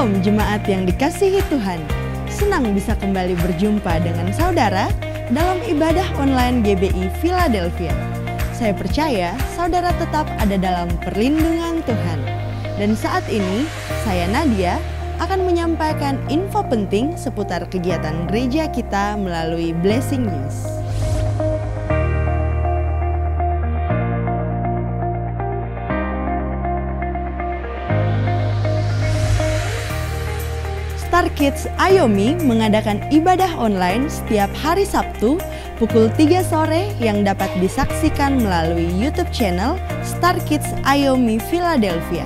Shalom jemaat yang dikasihi Tuhan. Senang bisa kembali berjumpa dengan saudara dalam ibadah online GBI Philadelphia. Saya percaya saudara tetap ada dalam perlindungan Tuhan. Dan saat ini saya Nadia akan menyampaikan info penting seputar kegiatan gereja kita melalui Blessing News. Star Kids Ayomi mengadakan ibadah online setiap hari Sabtu pukul 3 sore yang dapat disaksikan melalui YouTube channel Star Kids Ayomi Philadelphia.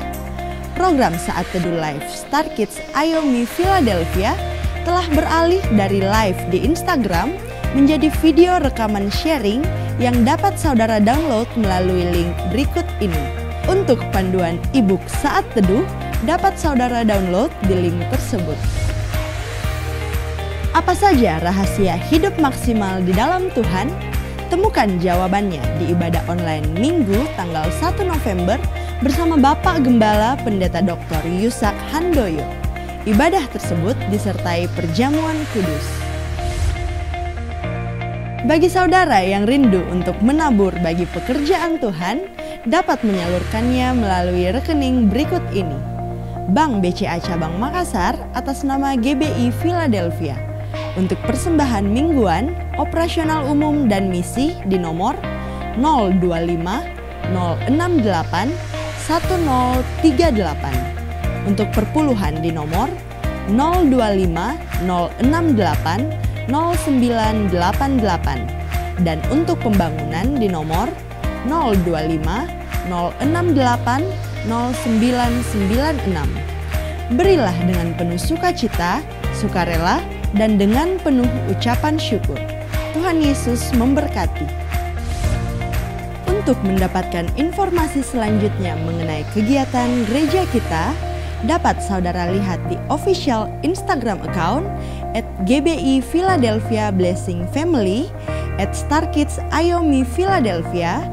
Program Saat Teduh Live Star Kids Ayomi Philadelphia telah beralih dari live di Instagram menjadi video rekaman sharing yang dapat saudara download melalui link berikut ini. Untuk panduan e-book Saat Teduh dapat saudara download di link tersebut. Apa saja rahasia hidup maksimal di dalam Tuhan? Temukan jawabannya di ibadah online Minggu tanggal 1 November bersama Bapak Gembala Pendeta Dr. Yusak Handoyo. Ibadah tersebut disertai perjamuan kudus. Bagi saudara yang rindu untuk menabur bagi pekerjaan Tuhan, dapat menyalurkannya melalui rekening berikut ini. Bank BCA Cabang Makassar atas nama GBI Philadelphia. Untuk persembahan mingguan, operasional umum dan misi di nomor 025 068 1038. Untuk perpuluhan di nomor 025 068 0988. Dan untuk pembangunan di nomor 025 068 0996. Berilah dengan penuh sukacita, sukarela, dan dengan penuh ucapan syukur. Tuhan Yesus memberkati. Untuk mendapatkan informasi selanjutnya mengenai kegiatan gereja kita, dapat saudara lihat di official Instagram account @GBI Philadelphia Blessing Family, @StarKids Ayomi Philadelphia,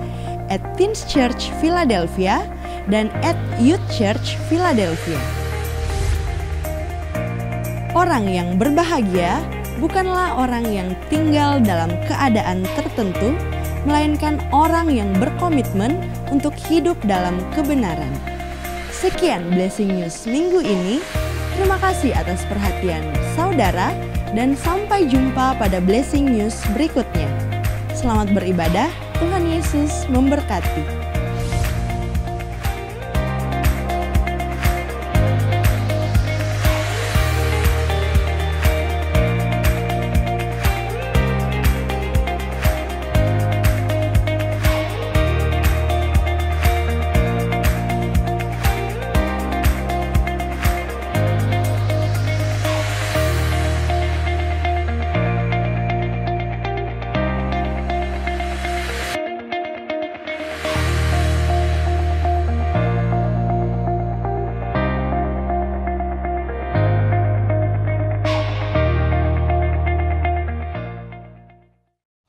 @Teens Church Philadelphia, dan @Youth Church Philadelphia. Orang yang berbahagia bukanlah orang yang tinggal dalam keadaan tertentu, melainkan orang yang berkomitmen untuk hidup dalam kebenaran. Sekian Blessing News minggu ini. Terima kasih atas perhatian saudara dan sampai jumpa pada Blessing News berikutnya. Selamat beribadah, Tuhan Yesus memberkati.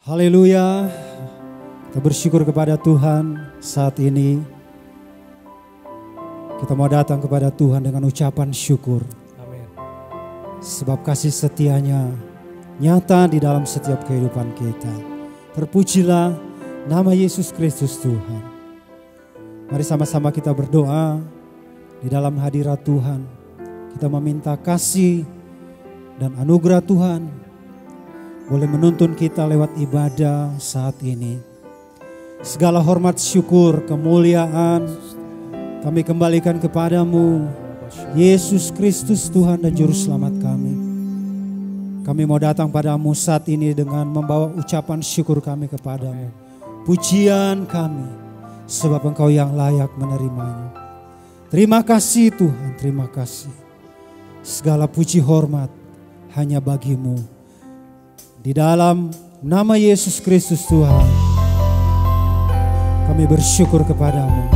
Haleluya, kita bersyukur kepada Tuhan saat ini. Kita mau datang kepada Tuhan dengan ucapan syukur. Amin. Sebab kasih setianya nyata di dalam setiap kehidupan kita. Terpujilah nama Yesus Kristus Tuhan. Mari sama-sama kita berdoa di dalam hadirat Tuhan. Kita meminta kasih dan anugerah Tuhan boleh menuntun kita lewat ibadah saat ini. Segala hormat, syukur, kemuliaan kami kembalikan kepadamu, Yesus Kristus Tuhan dan Juru Selamat kami. Kami mau datang padamu saat ini dengan membawa ucapan syukur kami kepadamu. Pujian kami, sebab Engkau yang layak menerimanya. Terima kasih Tuhan, terima kasih. Segala puji hormat hanya bagimu. Di dalam nama Yesus Kristus Tuhan, kami bersyukur kepadamu.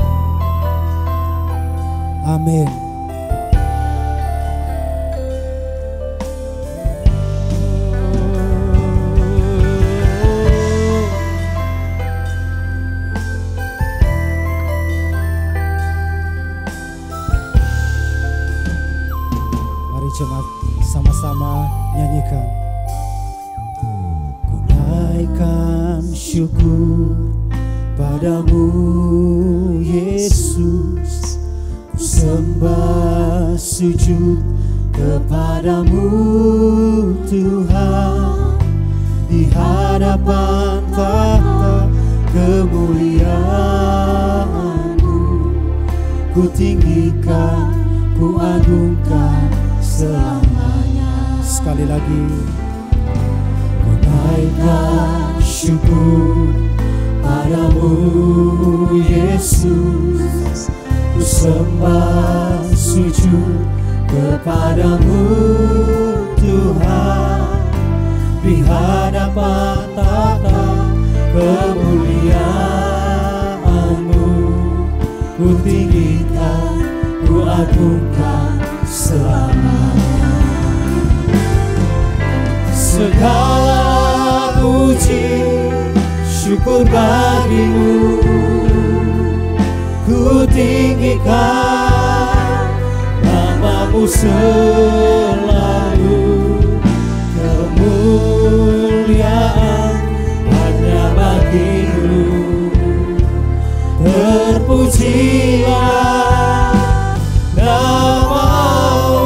Amin. jemaat sama-sama nyanyikan. Ku naikkan syukur padamu Yesus, ku sembah sujud kepadamu Tuhan, di hadapan tahta kemuliaan-Mu, ku tinggikan, ku agungkan selamanya. Sekali lagi, ku naikkan syukur padamu Yesus, ku sembah sujud kepadamu Tuhan, di hadapan tahta kemuliaan-Mu, ku tinggikan, ku agungkan selamanya. Segala puji syukur bagimu, ku tinggikan nama-Mu selalu. Kemuliaan hanya bagi-Mu, terpujilah nama-Mu.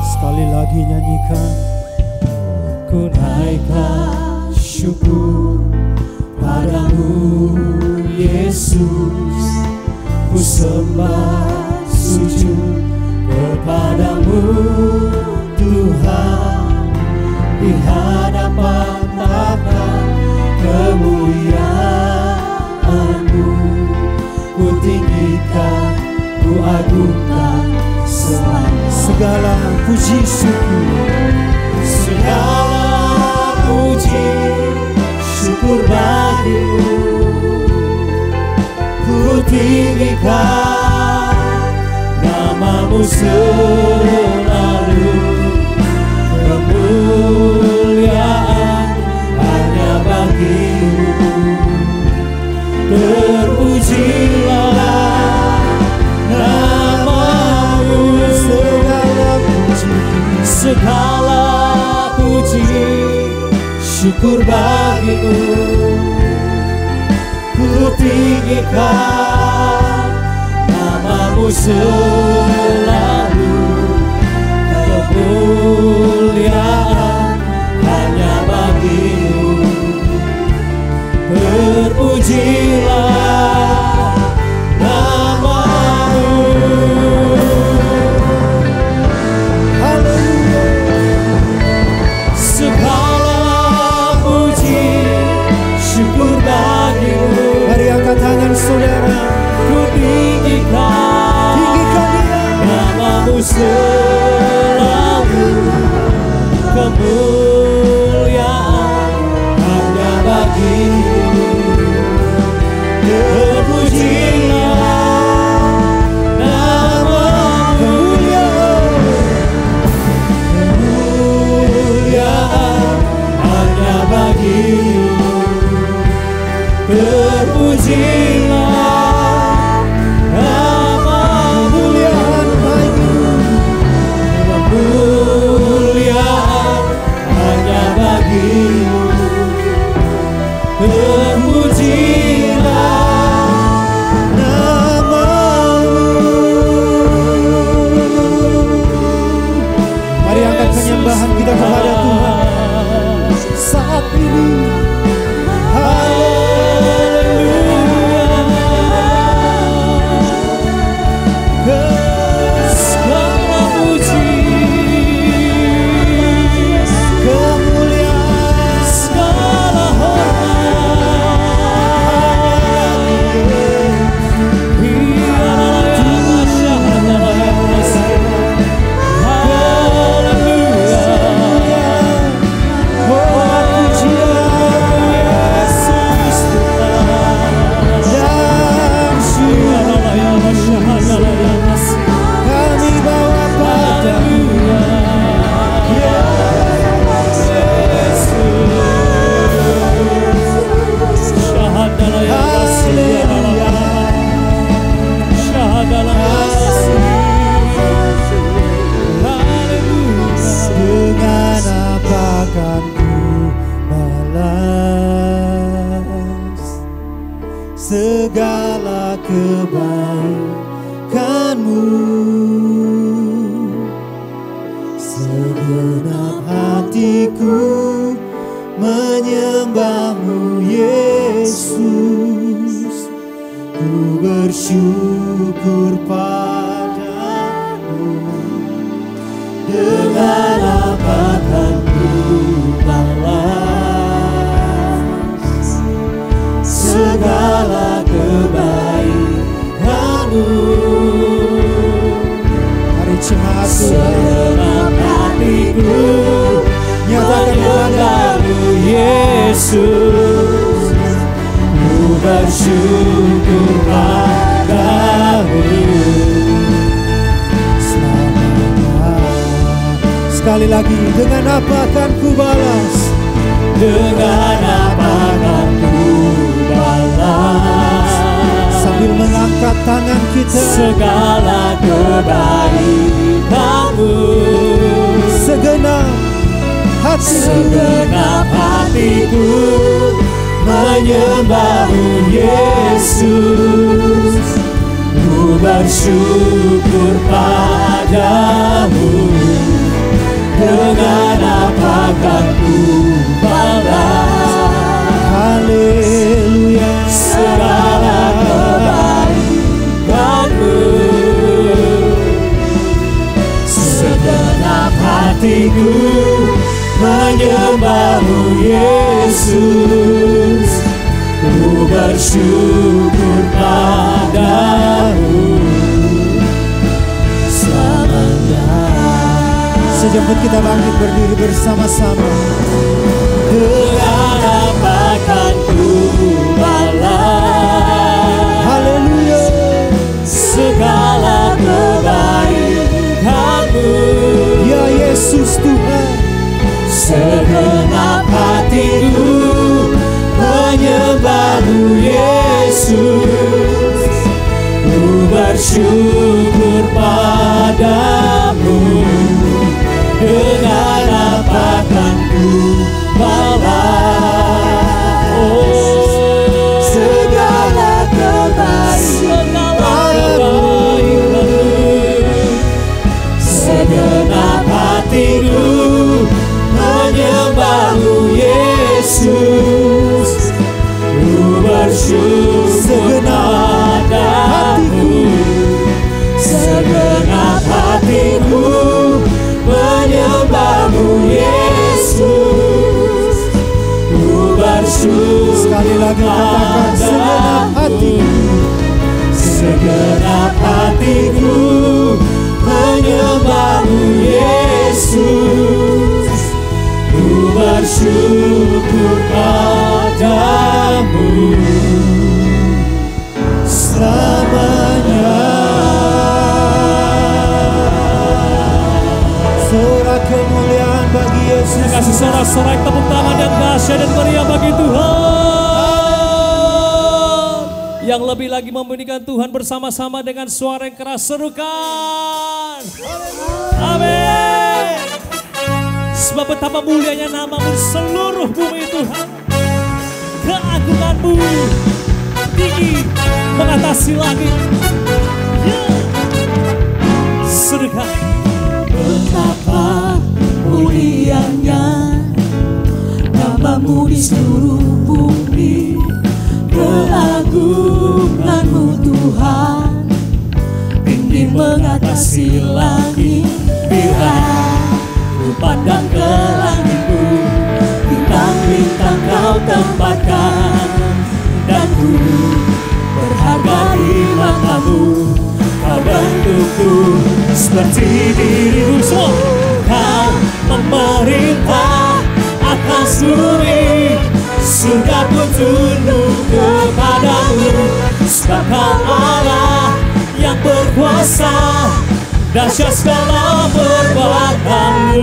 Sekali lagi nyanyikan. Ku naikkan syukur padamu Yesus, ku sembah sujud kepadamu Tuhan, di hadapan tahta kemuliaan-Mu, ku tinggikan, ku agungkan selamanya. Segala puji syukur, segala puji syukur bagi-Mu, ku tinggikan nama-Mu selalu. Kemuliaan hanya bagi-Mu, terpujilah nama-Mu. Segala puji syukur bagi-Mu, ku tinggikan nama-Mu selalu. Kemuliaan hanya bagi-Mu, terpujilah nama-Mu. Haleluya. Segala puji syukur bagi-Mu. Mari angkat tangan saudara, ku tinggikan nama-Mu selalu. Kemuliaan hanya bagi-Mu, terpujilah nama-Mu. Kemuliaan hanya bagi-Mu, terpujilah nama-Mu. Kemuliaan hatiku menyembah-Mu Yesus. Ku bersyukur padamu. Dengan apa kan ku balas segala kebaikan-Mu. Mari jemaat segenap hatiku nyatakan padamu Yesus. Ku bersyukur padamu selamanya. Sekali lagi, dengan apa akan ku balas? Dengan apa akan ku balas? Sambil mengangkat tangan kita, segala kebaikan-Mu. Segenap hatiku menyembah-Mu Yesus. Ku bersyukur padamu. Dengan apa kan ku balas? Haleluya, segala kebaikan-Mu. Segenap hatiku menyembah-Mu Yesus. Ku bersyukur padamu selamanya. Sejemput kita bangkit berdiri bersama-sama. Dengan apa kan ku balas? Haleluya, segala kebaikan-Mu. Ya Yesus Tuhan. Segenap hatiku menyembah-Mu Yesus. Ku bersyukur padamu. Dengan apa kan ku balas? Oh, segala kebaikan-Mu. Segenap hatiku menyembah-Mu Yesus. Ku bersyukur padamu. Segenap hatiku menyembah-Mu Yesus. Ku bersyukur. Sekali lagi katakan, segenap hatiku. Segenap hatiku menyembah-Mu Yesus. Ku bersyukur padamu selamanya. Sorak kemuliaan bagi Yesus. Terima kasih sorak-sorak tepuk tangan yang dahsyat dan meriah bagi Tuhan. Yang lebih lagi membunyikan Tuhan bersama-sama dengan suara yang keras, serukan. Amin. Sebab betapa mulianya nama-Mu di seluruh bumi Tuhan. Keagungan-Mu tinggi mengatasi langit. Serukan. Betapa mulianya nama-Mu di seluruh bumi. Keagungan-Mu Tuhan tinggi mengatasi langit. Bila ku pandang ke langitku, bintang-bintang Kau tempatkan, dan ku berharga di mata-Mu. Kau bentukku seperti diri-Mu. Kau memerintah atas bumi, surga pun tunduk kepadamu. Sebab Kau Allah yang berkuasa, dahsyat segala perbuatan-Mu.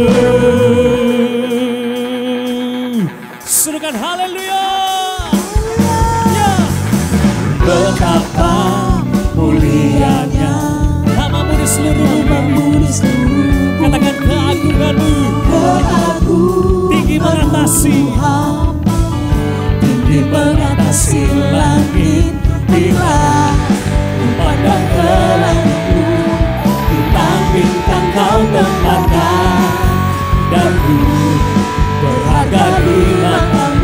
Serukan haleluya. Betapa mulianya nama-Mu di seluruh bumi. Katakan keagungan-Mu tinggi mengatasi. Tinggi mengatasi langit. Bila ku pandang ke langitku, bintang-bintang Kau tempatkan, dan ku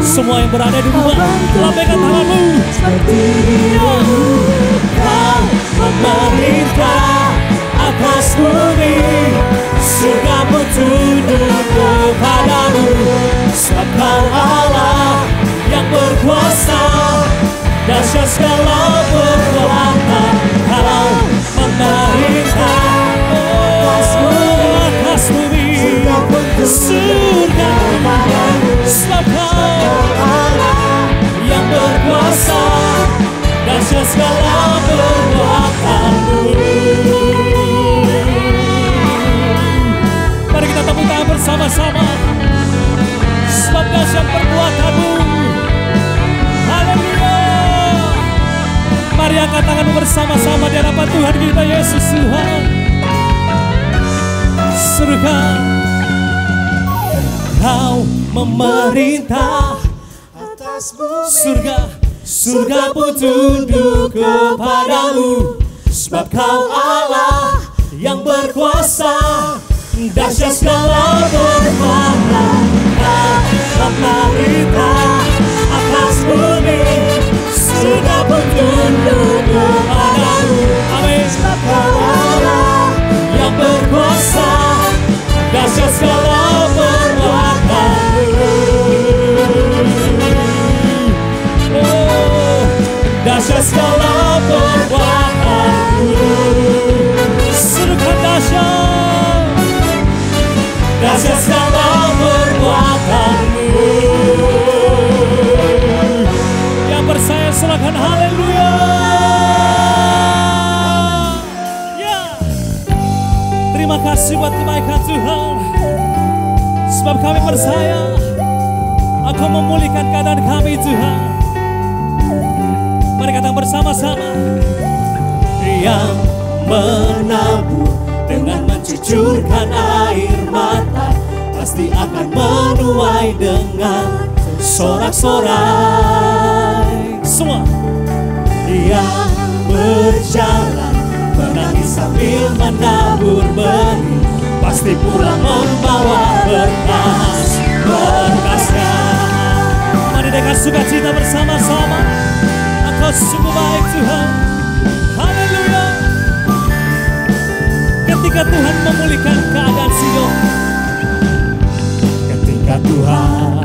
Semua yang berada di rumah, lambaikan tanganmu. Seperti dirimu, Kau memerintah atas bumi, surgamu tunduk kepadamu. Sebab Kau Allah yang berkuasa, dahsyat segala perbuatan. Kau memerintah atas bumi, surga kepadamu. Sebab Kau Allah yang berkuasa, dahsyat segala perbuatanmu. Mari kita tepuk tangan bersama-sama. Sebab dahsyat perbuatanmu. Haleluya. Mari angkat tanganmu bersama-sama di hadapan Tuhan kita Yesus Tuhan. Surga, Kau memerintah Atas bumi, surga pun tunduk kepadamu. sebab Kau Allah yang berkuasa, dahsyat segala perbuatan. Kau memerintah atas bumi, surga pun tunduk kepadamu. Amin. Sebab Kau Allah yang berkuasa, dahsyat segala perbuatanmu. Oh, dahsyat segala perbuatanmu. Surga dahsyat. Dahsyat segala perbuatanmu. Yang percaya silakan haleluya. Ya. Terima kasih buat kebaikan Tuhan. Sebab kami percaya Engkau memulihkan keadaan kami Tuhan. Mari katakan bersama-sama. Yang menabur dengan mencucurkan air mata, pasti akan menuai dengan sorak-sorai. Semua. Yang berjalan menangis sambil menabur benih, pasti pulang membawa berkas-berkasnya. Mari dengan sukacita bersama-sama. Engkau sungguh baik Tuhan. Haleluya. Ketika Tuhan memulihkan keadaan Sion, Ketika Tuhan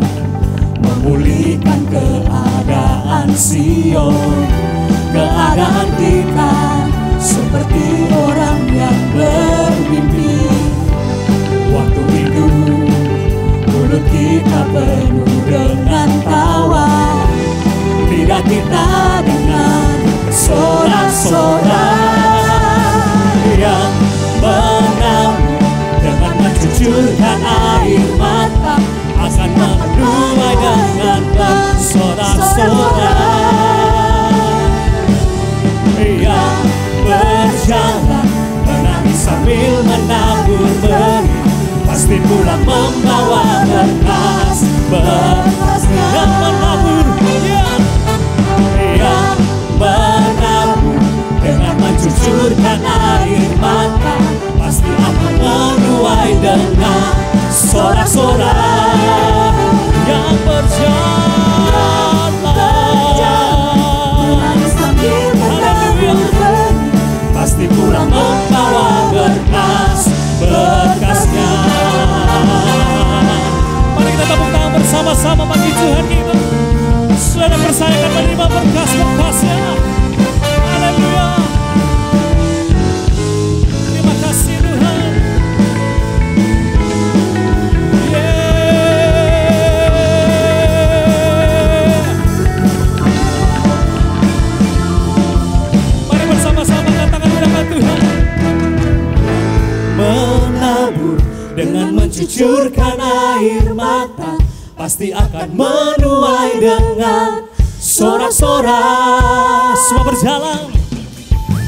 memulihkan keadaan Sion, keadaan kita seperti orang yang bermimpi. Waktu itu mulut kita penuh dengan tawa, lidah kita dengan sorak-sorai. Yang menabur dengan mencucurkan air mata, akan menuai dengan bersorak-sorai. Yang berjalan menangis sambil menabur benih, pasti pulang membawa berkas-berkasnya. yang menabur, ya. Yang menabur dengan mencucurkan air mata, pasti akan menuai dengan sorak-sorai. Yang berjalan, Haleluya. Pasti pulang membawa berkas-berkasnya. mari kita tepuk tangan bersama-sama bagi Tuhan kita. Saudara percaya akan menerima berkas-berkasnya. Haleluya. Terima kasih Tuhan. Mari bersama-sama katakan hadapan Tuhan. Menabur dengan mencucurkan air mata, pasti akan menuai dengan sorak-sorai. Semua berjalan.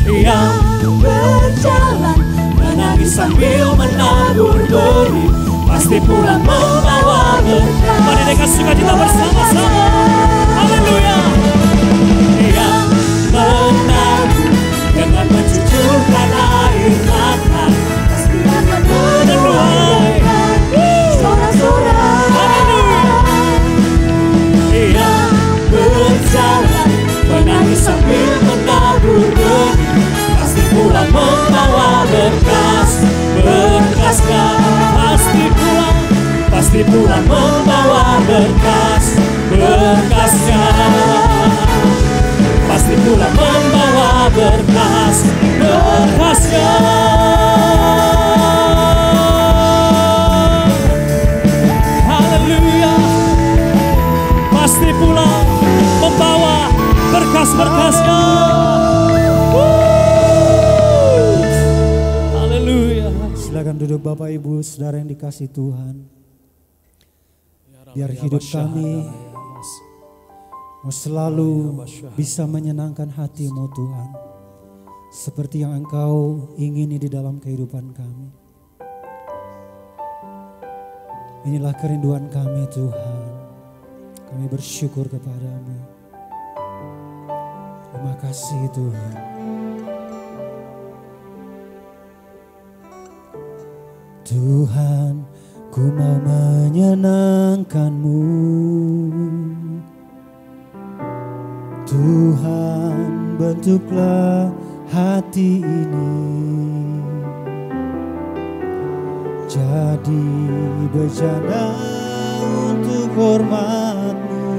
Yang berjalan menangis sambil menabur benih, pasti pulang membawa berkah. Mari dengan sukacita bersama-sama. Haleluya. Yang menabur dengan mencucurkan air mata, pasti akan menuai sorak-sorai. pasti pulang membawa berkas-berkasnya. Pasti pulang membawa berkas-berkasnya. Haleluya. Pasti pulang membawa berkas-berkasnya. Haleluya. Silakan duduk Bapak Ibu Saudara yang dikasihi Tuhan. Biar hidup kami mau selalu bisa menyenangkan hati-Mu Tuhan, seperti yang Engkau ingini di dalam kehidupan kami. Inilah kerinduan kami Tuhan. Kami bersyukur kepada-Mu. Terima kasih Tuhan. Tuhan, ku mau menyenangkan-Mu. Tuhan, bentuklah hati ini jadi bejana untuk hormat-Mu.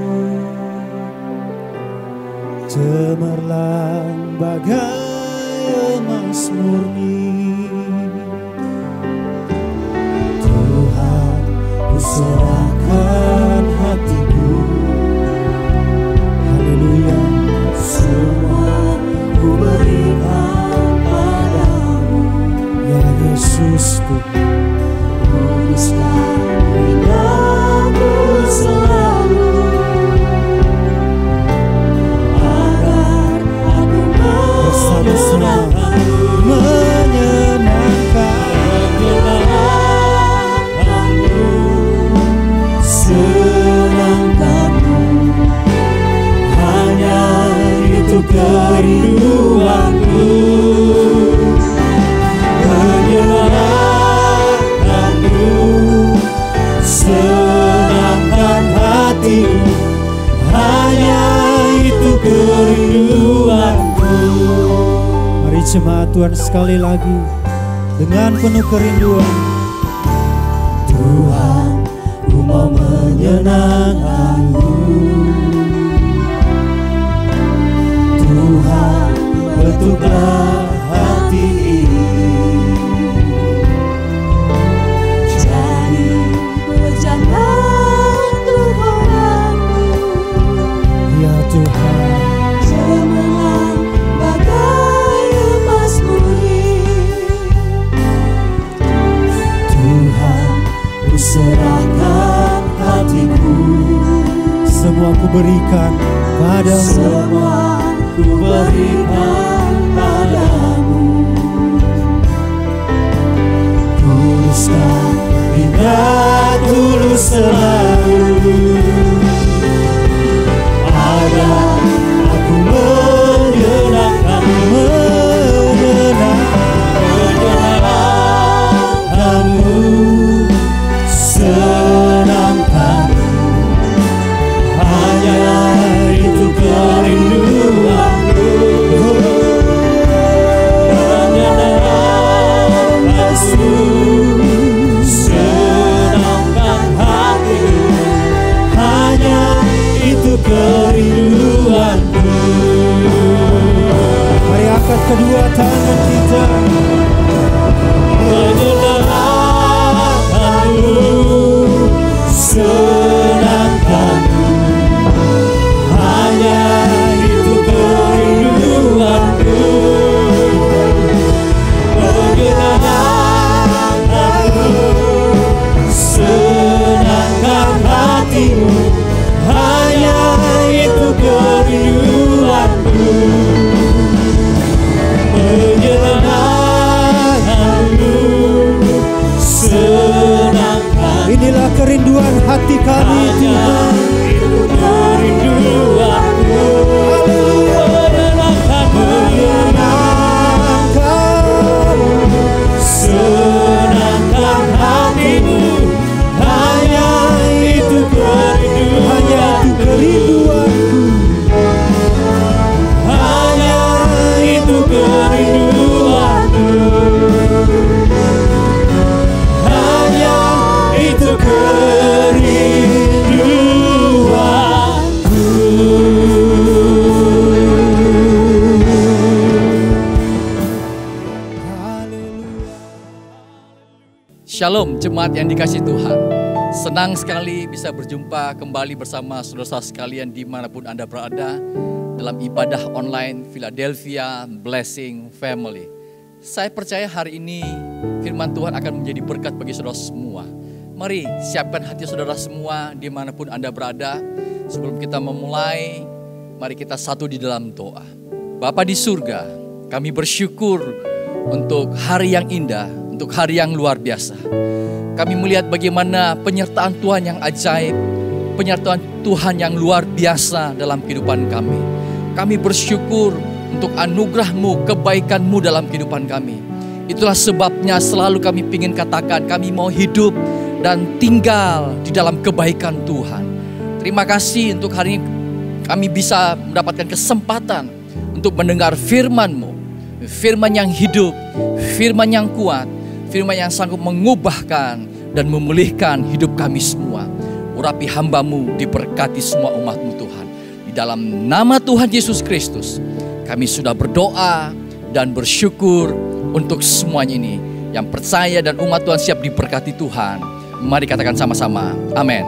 Cemerlang bagai emas murni. Tuhan, ku serahkan hatiku. Haleluya. Semua ku berikan padamu. Ya Yesusku, Kuduskan lidahku selalu, agar aku bersama-sama menyenangkanmu, senangkanmu. Hanya itu kerinduanku, menyenangkanmu, senangkan hatimu. Hanya itu kerinduanku. Mari jemaat Tuhan sekali lagi dengan penuh kerinduan. Tuhan, ku mau menyenangkanmu. Tuhan, bentuklah hati ini jadi bejana untuk hormat-Mu. Ya Tuhan, Cemerlang bagai emas murni. Tuhan, ku serahkan hatiku. semua ku berikan padamu. Semua ku berikan padamu. Kuduskan lidah tulus selalu, agar aku menyenangkanmu, senangkanmu. Hanya itu kerinduanku, menyenangkanmu, senangkan hatiku. Hanya itu kerinduanku. Mari angkat kedua tangan kita. Menyenangkanmu, senangkanmu. Hanya itu kerinduanku, menyenangkanmu, senangkan hatimu. Hanya itu kerinduanku, menyenangkanmu, senangkan. Inilah kerinduan hati kami Tuhan. Itu kerinduanku, menyenangkanmu, senangkan hatimu. Hanya itu kerinduanku, hanya itu kerinduanku, hanya itu itu kerinduanku. Shalom jemaat yang dikasihi Tuhan. Senang sekali bisa berjumpa kembali bersama saudara-saudara sekalian dimanapun Anda berada dalam ibadah online Philadelphia Blessing Family. Saya percaya hari ini firman Tuhan akan menjadi berkat bagi saudara semua. Mari siapkan hati saudara semua dimanapun Anda berada. Sebelum kita memulai, mari kita satu di dalam doa. Bapa di surga, kami bersyukur untuk hari yang indah, untuk hari yang luar biasa. Kami melihat bagaimana penyertaan Tuhan yang ajaib, penyertaan Tuhan yang luar biasa dalam kehidupan kami. Kami bersyukur untuk anugerah-Mu, kebaikan-Mu dalam kehidupan kami. Itulah sebabnya selalu kami ingin katakan, kami mau hidup dan tinggal di dalam kebaikan Tuhan. Terima kasih untuk hari ini kami bisa mendapatkan kesempatan untuk mendengar firman-Mu. Firman yang hidup, firman yang kuat, firman yang sanggup mengubahkan dan memulihkan hidup kami semua. Urapi hamba-Mu, diberkati semua umat-Mu Tuhan. Di dalam nama Tuhan Yesus Kristus, kami sudah berdoa dan bersyukur untuk semuanya ini. Yang percaya dan umat Tuhan siap diberkati Tuhan. Mari katakan sama-sama, amin.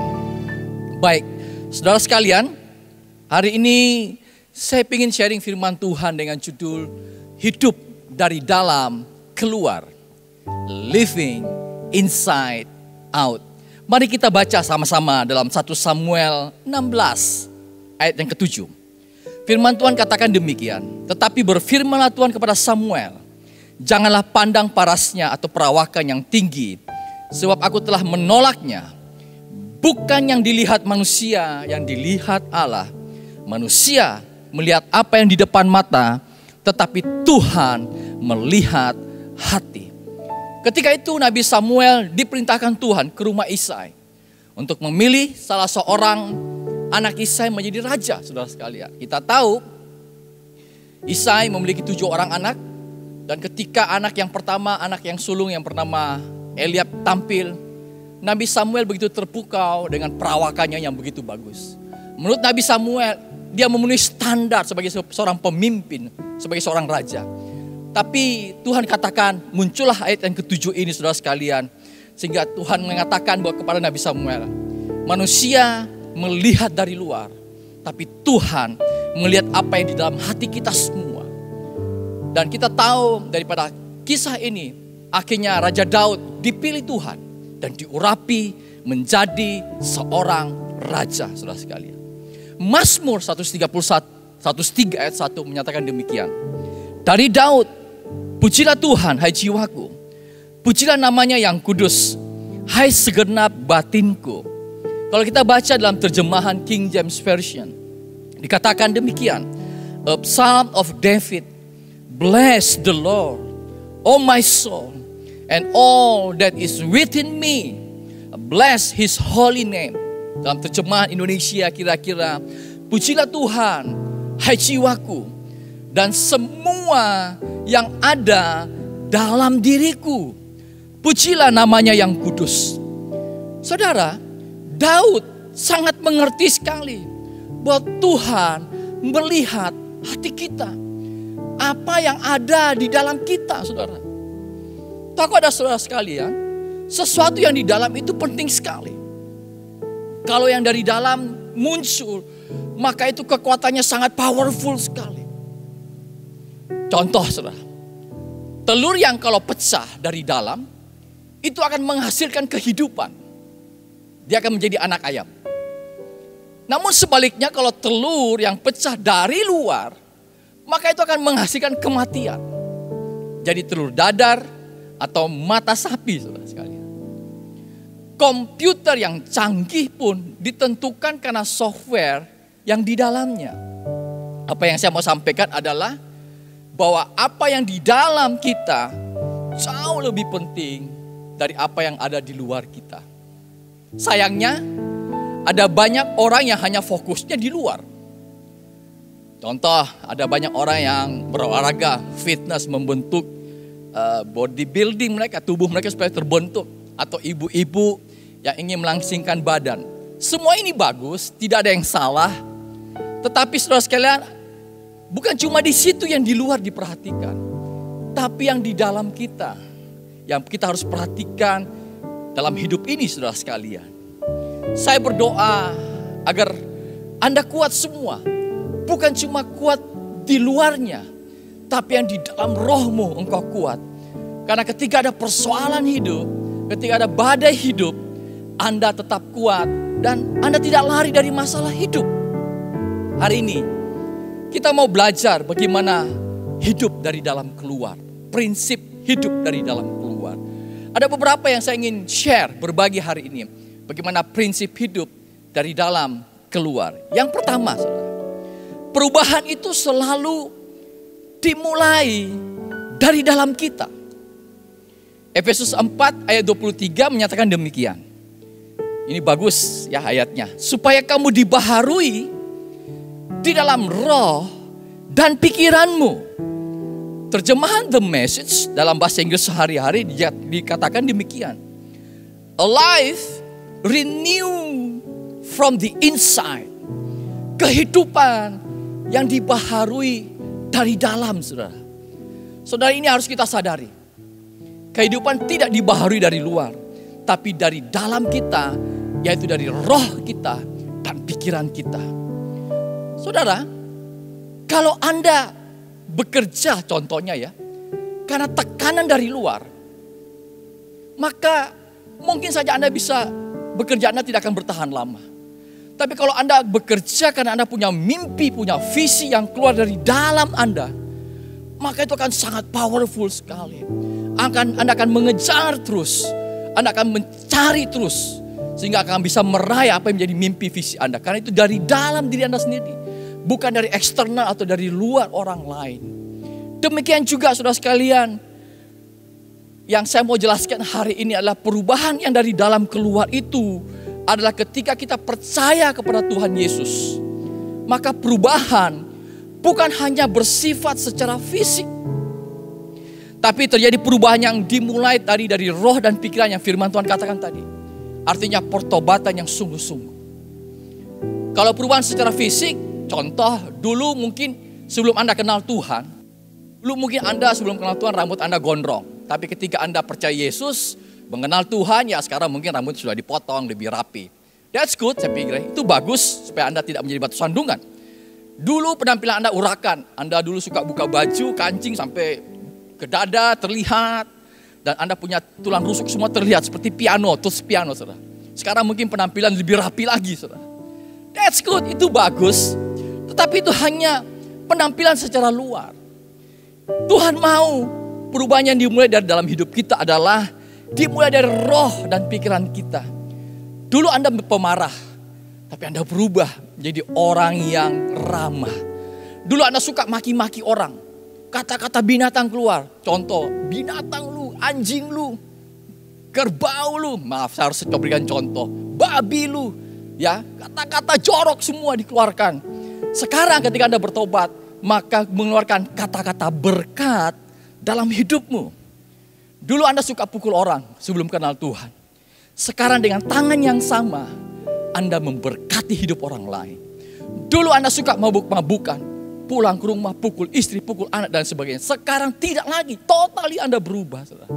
Baik, saudara sekalian, hari ini saya ingin sharing firman Tuhan dengan judul Hidup dari dalam keluar. Living inside out. Mari kita baca sama-sama dalam 1 Samuel 16 ayat yang ke-7. Firman Tuhan katakan demikian. Tetapi berfirmanlah Tuhan kepada Samuel, janganlah pandang parasnya atau perawakan yang tinggi, sebab aku telah menolaknya. Bukan yang dilihat manusia, yang dilihat Allah. Manusia melihat apa yang di depan mata, tetapi Tuhan melihat hati. Ketika itu Nabi Samuel diperintahkan Tuhan ke rumah Isai untuk memilih salah seorang anak Isai menjadi raja, saudara sekalian. Kita tahu Isai memiliki 7 orang anak, dan ketika anak yang pertama, anak yang sulung yang bernama Eliab tampil, Nabi Samuel begitu terpukau dengan perawakannya yang begitu bagus. Menurut Nabi Samuel, dia memenuhi standar sebagai seorang pemimpin, sebagai seorang raja. Tapi Tuhan katakan, muncullah ayat yang ke-7 ini saudara sekalian. Sehingga Tuhan mengatakan bahwa kepada Nabi Samuel, manusia melihat dari luar, tapi Tuhan melihat apa yang di dalam hati kita semua. Dan kita tahu daripada kisah ini, akhirnya Raja Daud dipilih Tuhan dan diurapi menjadi seorang raja, saudara sekalian. Mazmur 103 ayat 1 menyatakan demikian. Dari Daud, pujilah Tuhan, hai jiwaku. Pujilah namanya yang kudus, hai segenap batinku. Kalau kita baca dalam terjemahan King James Version, dikatakan demikian. A Psalm of David, bless the Lord, O my soul, and all that is within me. Bless His holy name. Dalam terjemahan Indonesia kira-kira, pujilah Tuhan, hai jiwaku, dan semua yang ada dalam diriku. Pujilah namanya yang kudus. Saudara, Daud sangat mengerti sekali bahwa Tuhan melihat hati kita. Apa yang ada di dalam kita, saudara. Tahu ada saudara sekalian, sesuatu yang di dalam itu penting sekali. Kalau yang dari dalam muncul, maka itu kekuatannya sangat powerful sekali. Contoh saudara, telur yang kalau pecah dari dalam, itu akan menghasilkan kehidupan. Dia akan menjadi anak ayam. Namun sebaliknya kalau telur yang pecah dari luar, maka itu akan menghasilkan kematian. Jadi telur dadar atau mata sapi, saudara sekalian. Komputer yang canggih pun ditentukan karena software yang di dalamnya. Apa yang saya mau sampaikan adalah bahwa apa yang di dalam kita jauh lebih penting dari apa yang ada di luar kita. Sayangnya ada banyak orang yang hanya fokusnya di luar. Contoh, ada banyak orang yang berolahraga, fitness, membentuk bodybuilding mereka, tubuh mereka supaya terbentuk. Atau ibu-ibu yang ingin melangsingkan badan. Semua ini bagus, tidak ada yang salah. Tetapi saudara sekalian, bukan cuma di situ yang di luar diperhatikan, tapi yang di dalam kita, yang kita harus perhatikan dalam hidup ini saudara sekalian. Saya berdoa agar Anda kuat semua, bukan cuma kuat di luarnya, tapi yang di dalam rohmu engkau kuat. Karena ketika ada persoalan hidup, ketika ada badai hidup, Anda tetap kuat dan Anda tidak lari dari masalah hidup. Hari ini kita mau belajar bagaimana hidup dari dalam keluar, prinsip hidup dari dalam keluar. Ada beberapa yang saya ingin share, berbagi hari ini. Bagaimana prinsip hidup dari dalam keluar. Yang pertama, saudara, perubahan itu selalu dimulai dari dalam kita. Efesus 4 ayat 23 menyatakan demikian. Ini bagus ya ayatnya. Supaya kamu dibaharui di dalam roh dan pikiranmu. Terjemahan The Message dalam bahasa Inggris sehari-hari dikatakan demikian. A life renewed from the inside. Kehidupan yang dibaharui dari dalam, saudara. Saudara, ini harus kita sadari. Kehidupan tidak dibaharui dari luar, tapi dari dalam kita, yaitu dari roh kita dan pikiran kita. Saudara, kalau Anda bekerja contohnya ya, karena tekanan dari luar, maka mungkin saja Anda bisa bekerja, Anda tidak akan bertahan lama. Tapi kalau Anda bekerja karena Anda punya mimpi, punya visi yang keluar dari dalam Anda, maka itu akan sangat powerful sekali. Anda akan mengejar terus, Anda akan mencari terus, sehingga akan bisa meraih apa yang menjadi mimpi visi Anda. Karena itu dari dalam diri Anda sendiri, bukan dari eksternal atau dari luar orang lain. Demikian juga saudara sekalian, yang saya mau jelaskan hari ini adalah perubahan yang dari dalam keluar itu adalah ketika kita percaya kepada Tuhan Yesus. Maka perubahan bukan hanya bersifat secara fisik, tapi terjadi perubahan yang dimulai dari roh dan pikiran yang firman Tuhan katakan tadi. Artinya pertobatan yang sungguh-sungguh. Kalau perubahan secara fisik, contoh dulu mungkin sebelum Anda kenal Tuhan, dulu mungkin Anda sebelum kenal Tuhan rambut Anda gondrong. Tapi ketika Anda percaya Yesus, mengenal Tuhan, ya sekarang mungkin rambut sudah dipotong, lebih rapi. That's good, saya pikir. Itu bagus supaya Anda tidak menjadi batu sandungan. Dulu penampilan Anda urakan. Anda dulu suka buka baju, kancing sampai ke dada terlihat. Dan Anda punya tulang rusuk semua terlihat seperti piano, terus piano, saudara. Sekarang mungkin penampilan lebih rapi lagi, saudara. That's good, itu bagus. Tetapi itu hanya penampilan secara luar. Tuhan mau perubahan yang dimulai dari dalam hidup kita adalah dimulai dari roh dan pikiran kita. Dulu Anda pemarah, tapi Anda berubah menjadi orang yang ramah. Dulu Anda suka maki-maki orang, kata-kata binatang keluar. Contoh, binatang lu, anjing lu, kerbau lu. Maaf, saya harus berikan contoh. Babi lu, ya, kata-kata jorok semua dikeluarkan. Sekarang ketika Anda bertobat, maka mengeluarkan kata-kata berkat dalam hidupmu. Dulu Anda suka pukul orang sebelum kenal Tuhan. Sekarang dengan tangan yang sama, Anda memberkati hidup orang lain. Dulu Anda suka mabuk-mabukan, pulang ke rumah, pukul istri, pukul anak dan sebagainya. Sekarang tidak lagi, totally Anda berubah. Saudara.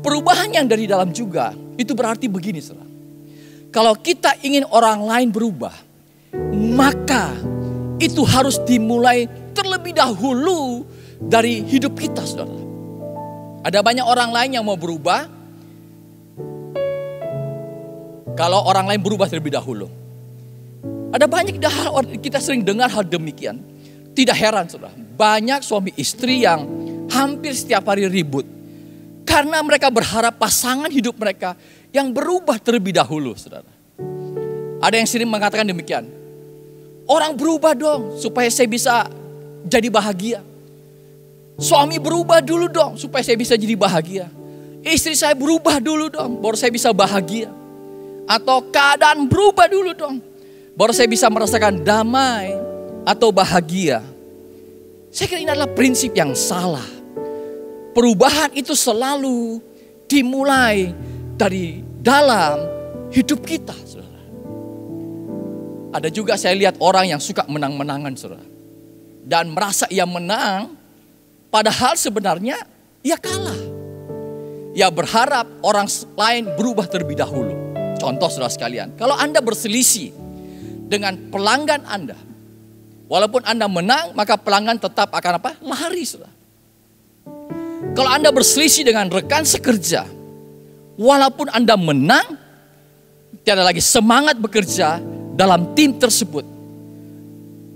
Perubahan yang dari dalam juga, itu berarti begini. Saudara. Kalau kita ingin orang lain berubah, maka itu harus dimulai terlebih dahulu dari hidup kita, saudara. Ada banyak orang lain yang mau berubah. Kalau orang lain berubah terlebih dahulu. Ada banyak hal kita sering dengar hal demikian. Tidak heran, saudara. Banyak suami istri yang hampir setiap hari ribut. Karena mereka berharap pasangan hidup mereka yang berubah terlebih dahulu, saudara. Ada yang sering mengatakan demikian. Orang berubah dong supaya saya bisa jadi bahagia. Suami berubah dulu dong supaya saya bisa jadi bahagia. Istri saya berubah dulu dong baru saya bisa bahagia. Atau keadaan berubah dulu dong baru saya bisa merasakan damai atau bahagia. Saya kira ini adalah prinsip yang salah. Perubahan itu selalu dimulai dari dalam hidup kita, saudara. Ada juga saya lihat orang yang suka menang-menangan, saudara. Dan merasa ia menang, padahal sebenarnya ia kalah. Ia berharap orang lain berubah terlebih dahulu. Contoh saudara sekalian, kalau Anda berselisih dengan pelanggan Anda, walaupun Anda menang, maka pelanggan tetap akan apa? Lari, saudara. Kalau Anda berselisih dengan rekan sekerja, walaupun Anda menang, tiada lagi semangat bekerja dalam tim tersebut.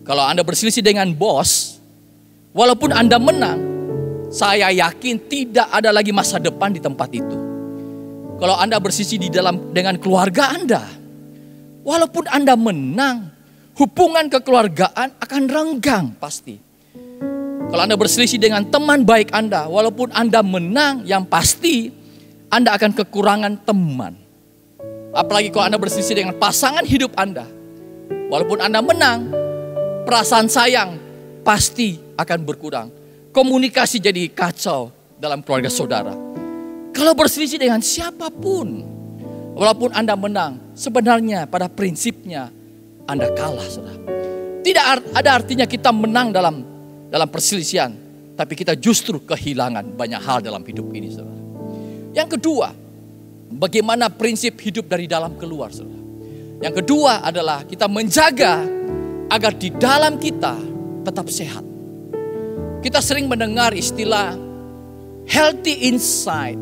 Kalau Anda berselisih dengan bos, walaupun Anda menang, saya yakin tidak ada lagi masa depan di tempat itu. Kalau Anda berselisih dengan keluarga Anda, walaupun Anda menang, hubungan kekeluargaan akan renggang pasti. Kalau Anda berselisih dengan teman baik Anda, walaupun Anda menang, yang pasti Anda akan kekurangan teman. Apalagi kalau Anda berselisih dengan pasangan hidup Anda, walaupun Anda menang, perasaan sayang pasti akan berkurang. Komunikasi jadi kacau dalam keluarga saudara. Kalau berselisih dengan siapapun, walaupun Anda menang, sebenarnya pada prinsipnya Anda kalah, saudara. Tidak ada artinya kita menang dalam perselisihan, tapi kita justru kehilangan banyak hal dalam hidup ini, saudara. Yang kedua, bagaimana prinsip hidup dari dalam keluar, saudara. Yang kedua adalah kita menjaga agar di dalam kita tetap sehat. Kita sering mendengar istilah healthy inside,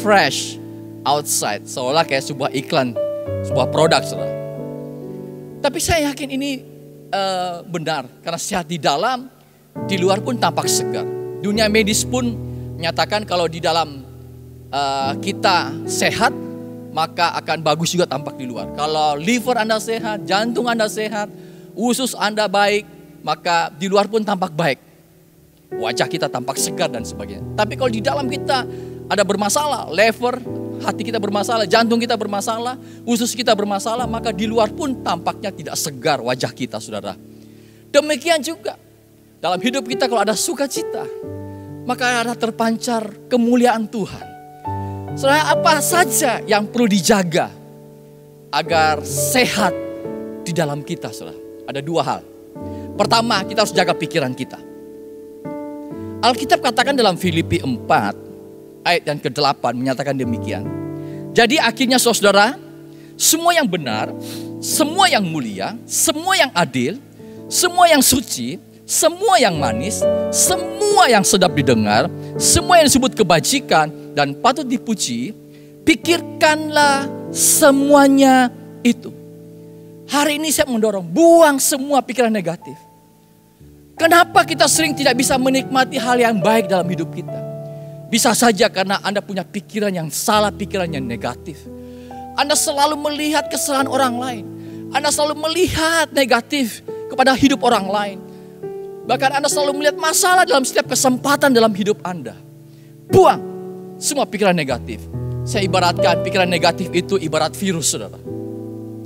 fresh outside. Seolah kayak sebuah iklan, sebuah produk, saudara. Tapi saya yakin ini benar. Karena sehat di dalam, di luar pun tampak segar. Dunia medis pun menyatakan kalau di dalam kita sehat, maka akan bagus juga tampak di luar. Kalau liver Anda sehat, jantung Anda sehat, usus Anda baik, maka di luar pun tampak baik. Wajah kita tampak segar dan sebagainya. Tapi kalau di dalam kita ada bermasalah, liver, hati kita bermasalah, jantung kita bermasalah, usus kita bermasalah, maka di luar pun tampaknya tidak segar wajah kita, saudara. Demikian juga dalam hidup kita kalau ada sukacita, maka ada terpancar kemuliaan Tuhan. Saudara, apa saja yang perlu dijaga agar sehat di dalam kita, saudara? Ada dua hal. Pertama, kita harus jaga pikiran kita. Alkitab katakan dalam Filipi 4 ayat yang ke-8 menyatakan demikian. Jadi akhirnya saudara, semua yang benar, semua yang mulia, semua yang adil, semua yang suci, semua yang manis, semua yang sedap didengar, semua yang disebut kebajikan dan patut dipuji, pikirkanlah semuanya itu. Hari ini saya mendorong, buang semua pikiran negatif. Kenapa kita sering tidak bisa menikmati hal yang baik dalam hidup kita? Bisa saja karena Anda punya pikiran yang salah, pikiran yang negatif. Anda selalu melihat kesalahan orang lain. Anda selalu melihat negatif kepada hidup orang lain. Bahkan Anda selalu melihat masalah dalam setiap kesempatan dalam hidup Anda. Buang semua pikiran negatif. Saya ibaratkan pikiran negatif itu ibarat virus, saudara.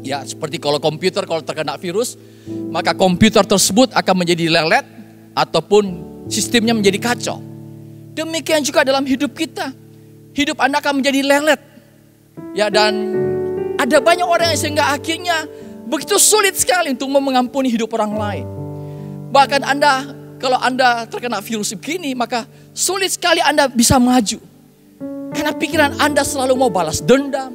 Ya, seperti kalau komputer kalau terkena virus, maka komputer tersebut akan menjadi lelet ataupun sistemnya menjadi kacau. Demikian juga dalam hidup kita. Hidup Anda akan menjadi lelet. Ya, dan ada banyak orang yang sehingga akhirnya begitu sulit sekali untuk mengampuni hidup orang lain. Bahkan kalau Anda terkena virus begini, maka sulit sekali Anda bisa maju. Karena pikiran Anda selalu mau balas dendam.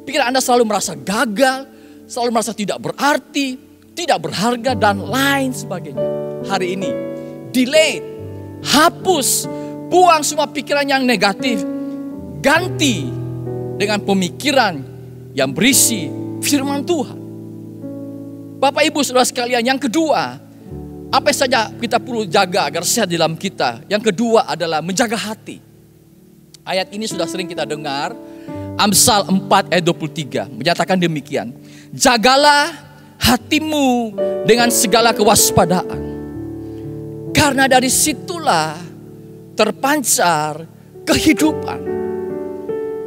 Pikiran Anda selalu merasa gagal, selalu merasa tidak berarti, tidak berharga, dan lain sebagainya. Hari ini, delete, hapus, buang semua pikiran yang negatif. Ganti dengan pemikiran yang berisi firman Tuhan. Bapak Ibu Saudara sekalian, yang kedua, apa saja kita perlu jaga agar sehat dalam kita. Yang kedua adalah menjaga hati. Ayat ini sudah sering kita dengar. Amsal 4 ayat 23 menyatakan demikian. Jagalah hatimu dengan segala kewaspadaan. Karena dari situlah terpancar kehidupan.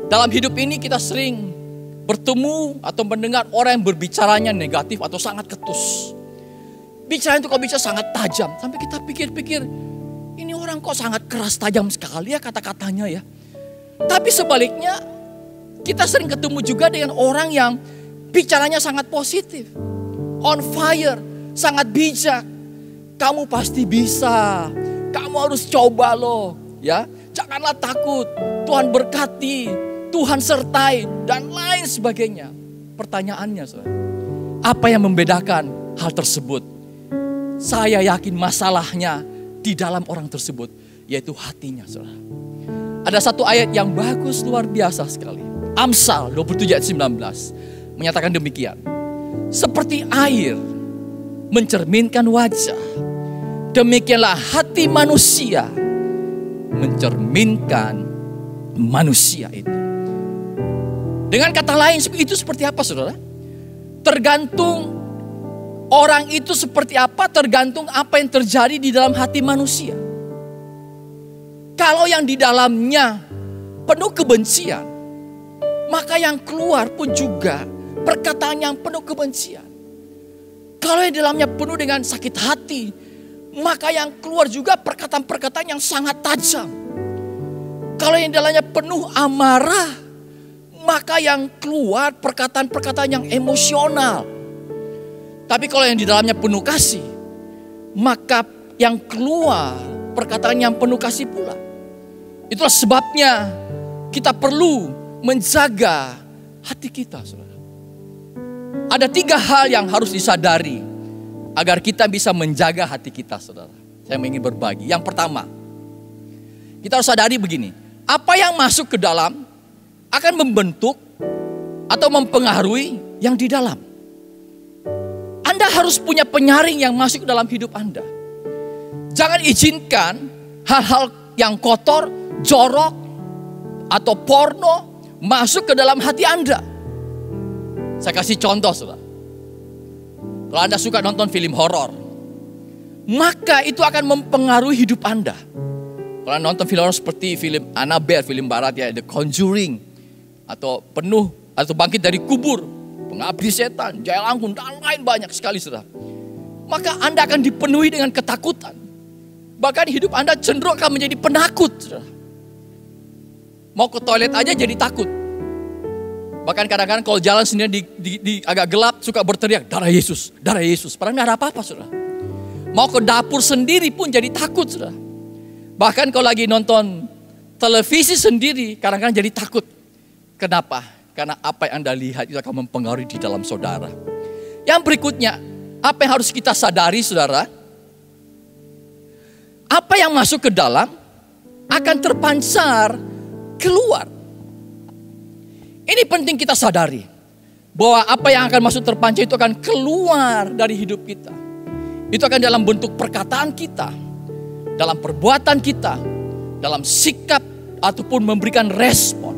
Dalam hidup ini kita sering bertemu atau mendengar orang yang berbicaranya negatif atau sangat ketus. Bicara itu kok bisa sangat tajam. Sampai kita pikir-pikir, ini orang kok sangat keras tajam sekali ya kata-katanya ya. Tapi sebaliknya, Kita sering ketemu juga dengan orang yang bicaranya sangat positif, on fire, sangat bijak. Kamu pasti bisa, kamu harus coba loh, ya. Janganlah takut, Tuhan berkati, Tuhan sertai, dan lain sebagainya. Pertanyaannya, saudara, apa yang membedakan hal tersebut? Saya yakin masalahnya di dalam orang tersebut, yaitu hatinya, saudara. Ada satu ayat yang bagus, luar biasa sekali. Amsal 27 ayat 19 menyatakan demikian. Seperti air mencerminkan wajah, demikianlah hati manusia mencerminkan manusia itu. Dengan kata lain, itu seperti apa, saudara? Tergantung orang itu seperti apa, tergantung apa yang terjadi di dalam hati manusia. Kalau yang di dalamnya penuh kebencian, maka yang keluar pun juga perkataan yang penuh kebencian. Kalau yang di dalamnya penuh dengan sakit hati, maka yang keluar juga perkataan-perkataan yang sangat tajam. Kalau yang di dalamnya penuh amarah, maka yang keluar perkataan-perkataan yang emosional. Tapi kalau yang di dalamnya penuh kasih, maka yang keluar perkataan yang penuh kasih pula. Itulah sebabnya kita perlu menjaga hati kita, saudara. Ada 3 hal yang harus disadari agar kita bisa menjaga hati kita, saudara. Saya ingin berbagi. Yang pertama, kita harus sadari begini. Apa yang masuk ke dalam akan membentuk atau mempengaruhi yang di dalam. Anda harus punya penyaring yang masuk ke dalam hidup Anda. Jangan izinkan hal-hal yang kotor, jorok, atau porno masuk ke dalam hati Anda. Saya kasih contoh, saudara. Kalau Anda suka nonton film horor, maka itu akan mempengaruhi hidup Anda. Kalau nonton film horor seperti film Annabelle, film barat ya, The Conjuring, atau penuh atau bangkit dari kubur, pengabdi setan, Jaya Langkung, dan lain banyak sekali, saudara. Maka Anda akan dipenuhi dengan ketakutan. Bahkan hidup Anda cenderung akan menjadi penakut, saudara. Mau ke toilet aja jadi takut. Bahkan kadang-kadang kalau jalan sendiri di agak gelap suka berteriak, darah Yesus, darah Yesus. Padahal nggak ada apa-apa, saudara. Mau ke dapur sendiri pun jadi takut, saudara. Bahkan kalau lagi nonton televisi sendiri kadang-kadang jadi takut. Kenapa? Karena apa yang Anda lihat itu akan mempengaruhi di dalam saudara. Yang berikutnya, apa yang harus kita sadari, saudara? Apa yang masuk ke dalam akan terpancar keluar. Ini penting kita sadari. Bahwa apa yang akan masuk terpancar itu akan keluar dari hidup kita. Itu akan dalam bentuk perkataan kita, dalam perbuatan kita, dalam sikap ataupun memberikan respon.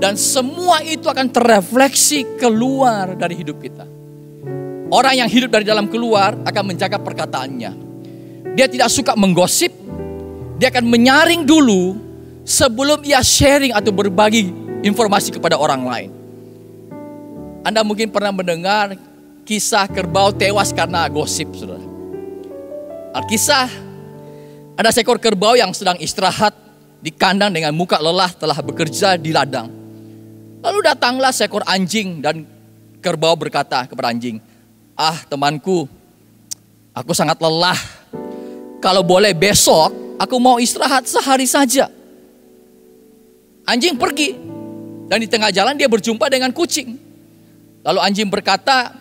Dan semua itu akan terrefleksi keluar dari hidup kita. Orang yang hidup dari dalam keluar akan menjaga perkataannya. Dia tidak suka menggosip. Dia akan menyaring dulu sebelum ia sharing atau berbagi informasi kepada orang lain. Anda mungkin pernah mendengar kisah kerbau tewas karena gosip, saudara. Alkisah, ada seekor kerbau yang sedang istirahat di kandang dengan muka lelah telah bekerja di ladang. Lalu datanglah seekor anjing dan kerbau berkata kepada anjing, "Ah temanku, aku sangat lelah. Kalau boleh besok aku mau istirahat sehari saja." Anjing pergi dan di tengah jalan dia berjumpa dengan kucing. Lalu anjing berkata,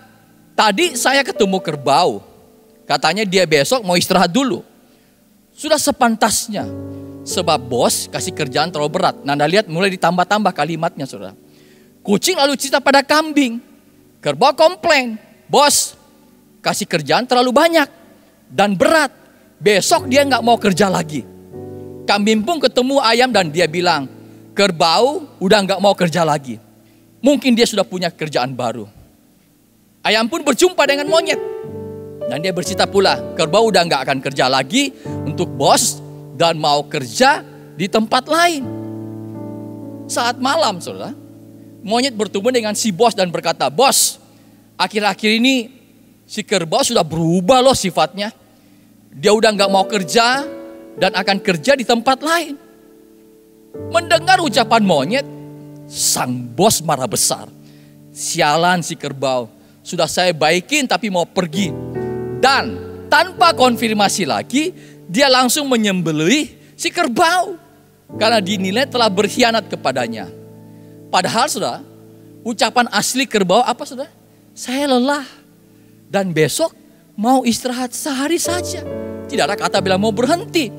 "Tadi saya ketemu kerbau. Katanya dia besok mau istirahat dulu." Sudah sepantasnya. Sebab bos kasih kerjaan terlalu berat. Nah, Anda lihat mulai ditambah-tambah kalimatnya, saudara. Kucing lalu cerita pada kambing. Kerbau komplain, "Bos kasih kerjaan terlalu banyak dan berat. Besok dia nggak mau kerja lagi." Kambing pun ketemu ayam dan dia bilang, "Kerbau udah nggak mau kerja lagi. Mungkin dia sudah punya kerjaan baru." Ayam pun berjumpa dengan monyet. Dan dia bercerita pula, kerbau udah nggak akan kerja lagi untuk bos dan mau kerja di tempat lain. Saat malam, saudara, monyet bertemu dengan si bos dan berkata, "Bos, akhir-akhir ini si kerbau sudah berubah loh sifatnya. Dia udah nggak mau kerja dan akan kerja di tempat lain." Mendengar ucapan monyet, Sang bos marah besar. Sialan si kerbau, sudah saya baikin tapi mau pergi. Dan tanpa konfirmasi lagi, dia langsung menyembelih si kerbau. Karena dinilai telah berkhianat kepadanya. Padahal saudara, ucapan asli kerbau apa saudara? Saya lelah dan besok mau istirahat sehari saja. Tidak ada kata bilang mau berhenti.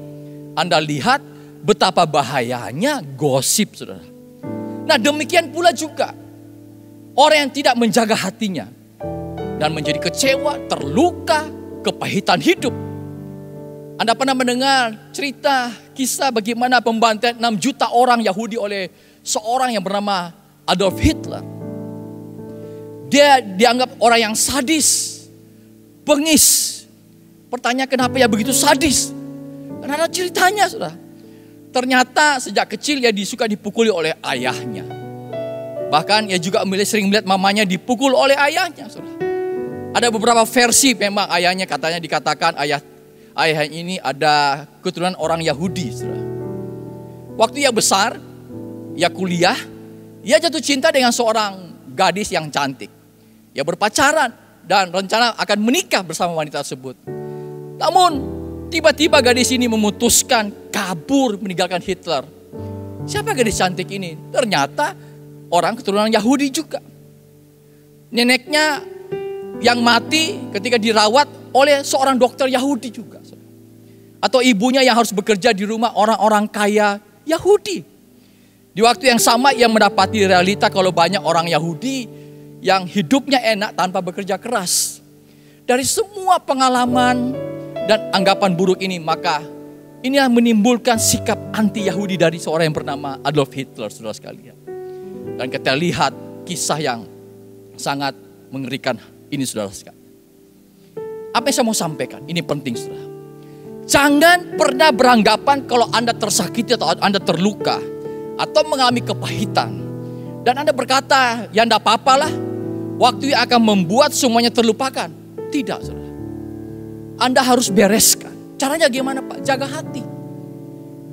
Anda lihat betapa bahayanya gosip saudara. Nah demikian pula juga orang yang tidak menjaga hatinya dan menjadi kecewa, terluka, kepahitan hidup. Anda pernah mendengar cerita kisah bagaimana pembantaian 6 juta orang Yahudi oleh seorang yang bernama Adolf Hitler. Dia dianggap orang yang sadis, bengis. Pertanyaan kenapa ya begitu sadis? Karena ada ceritanya saudara. Ternyata sejak kecil dia suka dipukuli oleh ayahnya. Bahkan ia juga sering melihat mamanya dipukul oleh ayahnya. Saudara. Ada beberapa versi memang ayahnya katanya dikatakan ayah ini ada keturunan orang Yahudi. Saudara. Waktu ia besar, ia kuliah, ia jatuh cinta dengan seorang gadis yang cantik. Ia berpacaran dan rencana akan menikah bersama wanita tersebut. Namun tiba-tiba gadis ini memutuskan kabur meninggalkan Hitler. Siapa gadis cantik ini? Ternyata orang keturunan Yahudi juga. Neneknya yang mati ketika dirawat oleh seorang dokter Yahudi juga. Atau ibunya yang harus bekerja di rumah orang-orang kaya Yahudi. Di waktu yang sama ia mendapati realita kalau banyak orang Yahudi yang hidupnya enak tanpa bekerja keras. Dari semua pengalaman dan anggapan buruk ini, maka ini yang menimbulkan sikap anti-Yahudi dari seorang yang bernama Adolf Hitler, saudara sekalian. Dan kita lihat kisah yang sangat mengerikan ini, saudara sekalian. Apa yang saya mau sampaikan? Ini penting, saudara. Jangan pernah beranggapan kalau Anda tersakiti atau Anda terluka atau mengalami kepahitan. Dan Anda berkata, ya enggak apa-apalah, waktu yang akan membuat semuanya terlupakan. Tidak, saudara. Anda harus bereskan. Caranya gimana Pak? Jaga hati.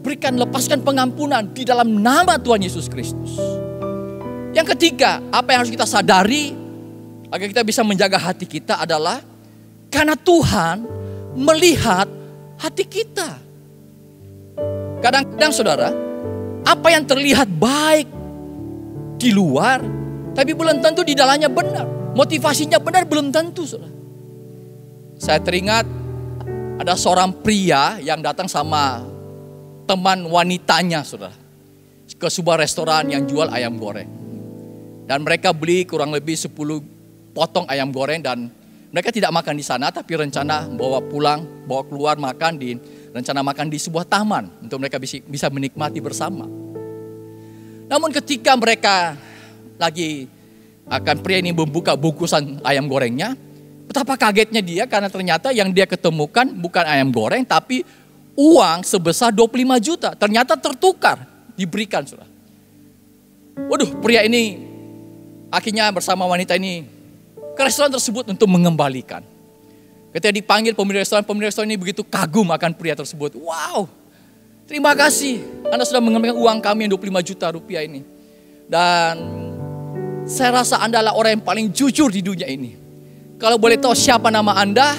Lepaskan pengampunan di dalam nama Tuhan Yesus Kristus. Yang ketiga, apa yang harus kita sadari agar kita bisa menjaga hati kita adalah karena Tuhan melihat hati kita. Kadang-kadang saudara, apa yang terlihat baik di luar, tapi belum tentu di dalamnya benar. Motivasinya benar belum tentu saudara. Saya teringat ada seorang pria yang datang sama teman wanitanya saudara. Ke sebuah restoran yang jual ayam goreng. Dan mereka beli kurang lebih 10 potong ayam goreng dan mereka tidak makan di sana tapi rencana bawa pulang, bawa keluar makan rencana makan di sebuah taman untuk mereka bisa menikmati bersama. Namun ketika mereka pria ini membuka bungkusan ayam gorengnya, betapa kagetnya dia karena ternyata yang dia ketemukan bukan ayam goreng tapi uang sebesar 25 juta. Ternyata tertukar, diberikan saudara. Waduh, pria ini akhirnya bersama wanita ini ke restoran tersebut untuk mengembalikan. Ketika dipanggil pemilik restoran ini begitu kagum akan pria tersebut. Wow, terima kasih Anda sudah mengembalikan uang kami yang 25 juta rupiah ini. Dan saya rasa Anda adalah orang yang paling jujur di dunia ini. Kalau boleh tahu siapa nama Anda,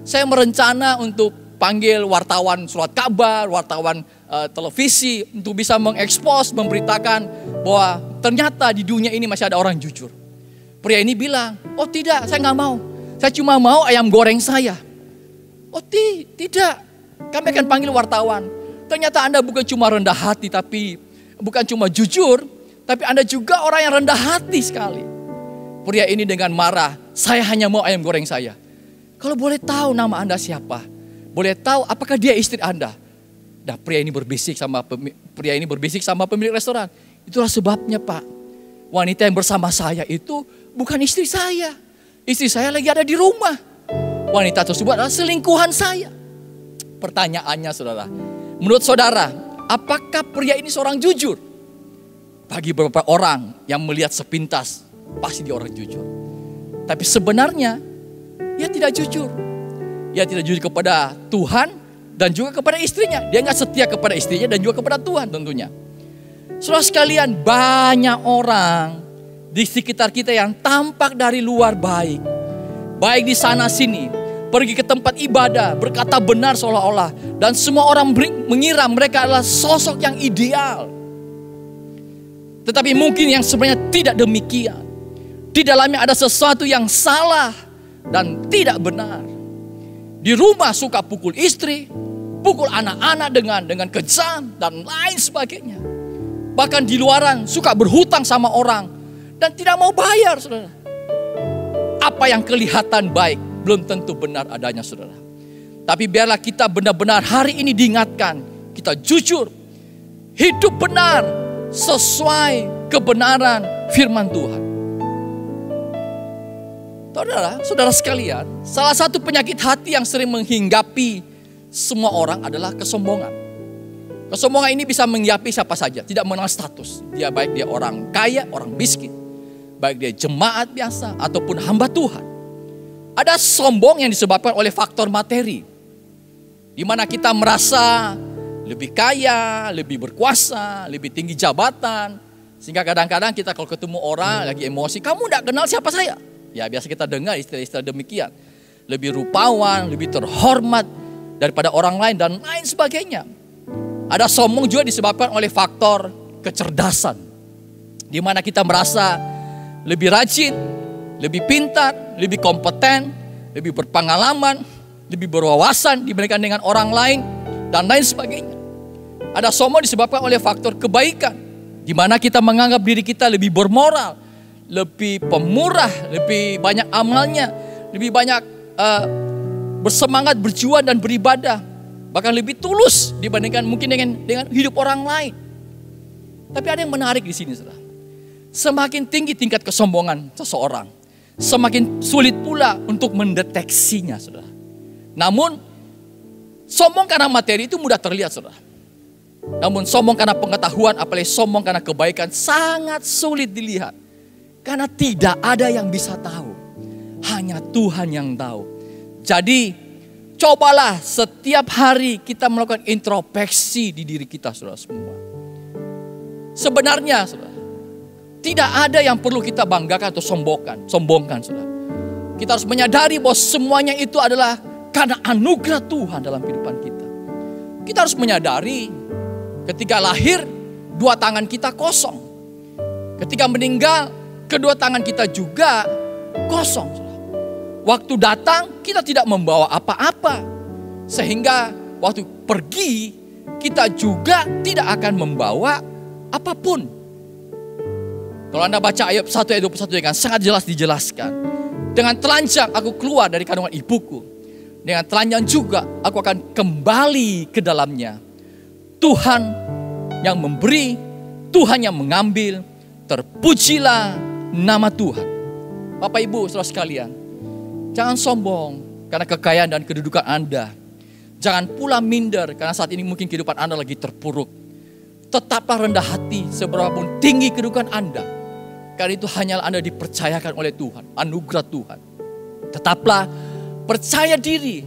saya merencana untuk panggil wartawan surat kabar, wartawan televisi untuk bisa mengekspos, memberitakan bahwa ternyata di dunia ini masih ada orang jujur. Pria ini bilang, oh tidak, saya nggak mau. Saya cuma mau ayam goreng saya. Oh tidak, kami akan panggil wartawan. Ternyata Anda bukan cuma rendah hati, tapi bukan cuma jujur, tapi Anda juga orang yang rendah hati sekali. Pria ini dengan marah, saya hanya mau ayam goreng saya. Kalau boleh tahu nama Anda siapa? Boleh tahu apakah dia istri Anda? Dan pria ini berbisik sama pemilik restoran. Itulah sebabnya Pak, wanita yang bersama saya itu bukan istri saya. Istri saya lagi ada di rumah. Wanita tersebut adalah selingkuhan saya. Pertanyaannya saudara, menurut saudara, apakah pria ini seorang jujur? Bagi beberapa orang yang melihat sepintas, pasti dia orang jujur. Tapi sebenarnya, dia tidak jujur. Dia tidak jujur kepada Tuhan dan juga kepada istrinya. Dia nggak setia kepada istrinya dan juga kepada Tuhan tentunya. Saudara sekalian, banyak orang di sekitar kita yang tampak dari luar baik. Baik di sana sini, pergi ke tempat ibadah, berkata benar seolah-olah. Dan semua orang mengira mereka adalah sosok yang ideal. Tetapi mungkin yang sebenarnya tidak demikian. Di dalamnya ada sesuatu yang salah dan tidak benar. Di rumah suka pukul istri, pukul anak-anak dengan kejam dan lain sebagainya. Bahkan di luaran suka berhutang sama orang dan tidak mau bayar, saudara. Apa yang kelihatan baik belum tentu benar adanya, saudara. Tapi biarlah kita benar-benar hari ini diingatkan, kita jujur, hidup benar sesuai kebenaran firman Tuhan. Saudara sekalian, salah satu penyakit hati yang sering menghinggapi semua orang adalah kesombongan. Kesombongan ini bisa menghinggapi siapa saja, tidak mengenal status. Dia baik dia orang kaya, orang miskin, baik dia jemaat biasa ataupun hamba Tuhan. Ada sombong yang disebabkan oleh faktor materi, di mana kita merasa lebih kaya, lebih berkuasa, lebih tinggi jabatan, sehingga kadang-kadang kita kalau ketemu orang lagi emosi, kamu tidak kenal siapa saya. Ya biasa kita dengar istilah-istilah demikian. Lebih rupawan, lebih terhormat daripada orang lain dan lain sebagainya. Ada sombong juga disebabkan oleh faktor kecerdasan. Di mana kita merasa lebih rajin, lebih pintar, lebih kompeten, lebih berpengalaman, lebih berwawasan dibandingkan dengan orang lain dan lain sebagainya. Ada sombong disebabkan oleh faktor kebaikan. Di mana kita menganggap diri kita lebih bermoral, lebih pemurah, lebih banyak amalnya, lebih banyak bersemangat berjuang dan beribadah, bahkan lebih tulus dibandingkan mungkin dengan hidup orang lain. Tapi ada yang menarik di sini, saudara. Semakin tinggi tingkat kesombongan seseorang, semakin sulit pula untuk mendeteksinya, saudara. Namun sombong karena materi itu mudah terlihat, saudara. Namun sombong karena pengetahuan, apalagi sombong karena kebaikan, sangat sulit dilihat. Karena tidak ada yang bisa tahu. Hanya Tuhan yang tahu. Jadi cobalah setiap hari kita melakukan introspeksi di diri kita, saudara semua. Sebenarnya, saudara, tidak ada yang perlu kita banggakan atau sombongkan, saudara. Kita harus menyadari bahwa semuanya itu adalah karena anugerah Tuhan dalam kehidupan kita. Kita harus menyadari ketika lahir, dua tangan kita kosong. Ketika meninggal, kedua tangan kita juga kosong. Waktu datang kita tidak membawa apa-apa. Sehingga waktu pergi kita juga tidak akan membawa apapun. Kalau Anda baca ayat 1 ayat 21 dengan sangat jelas dijelaskan. Dengan telanjang aku keluar dari kandungan ibuku. Dengan telanjang juga aku akan kembali ke dalamnya. Tuhan yang memberi, Tuhan yang mengambil, terpujilah nama Tuhan. Bapak Ibu saudara sekalian, jangan sombong karena kekayaan dan kedudukan Anda. Jangan pula minder karena saat ini mungkin kehidupan Anda lagi terpuruk. Tetaplah rendah hati seberapapun tinggi kedudukan Anda. Karena itu hanyalah Anda dipercayakan oleh Tuhan, anugerah Tuhan. Tetaplah percaya diri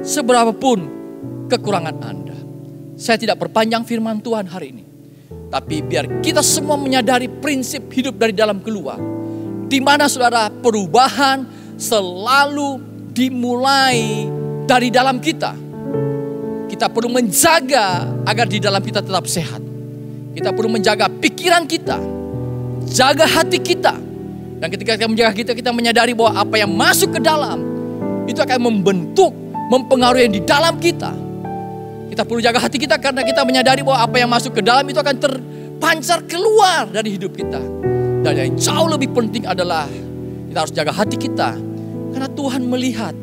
seberapapun kekurangan Anda. Saya tidak perpanjang firman Tuhan hari ini. Tapi biar kita semua menyadari prinsip hidup dari dalam keluar. Di mana saudara perubahan selalu dimulai dari dalam kita. Kita perlu menjaga agar di dalam kita tetap sehat. Kita perlu menjaga pikiran kita. Jaga hati kita. Dan ketika kita menjaga kita menyadari bahwa apa yang masuk ke dalam itu akan membentuk, mempengaruhi yang di dalam kita. Kita perlu jaga hati kita karena kita menyadari bahwa apa yang masuk ke dalam itu akan terpancar keluar dari hidup kita. Dan yang jauh lebih penting adalah kita harus jaga hati kita. Karena Tuhan melihat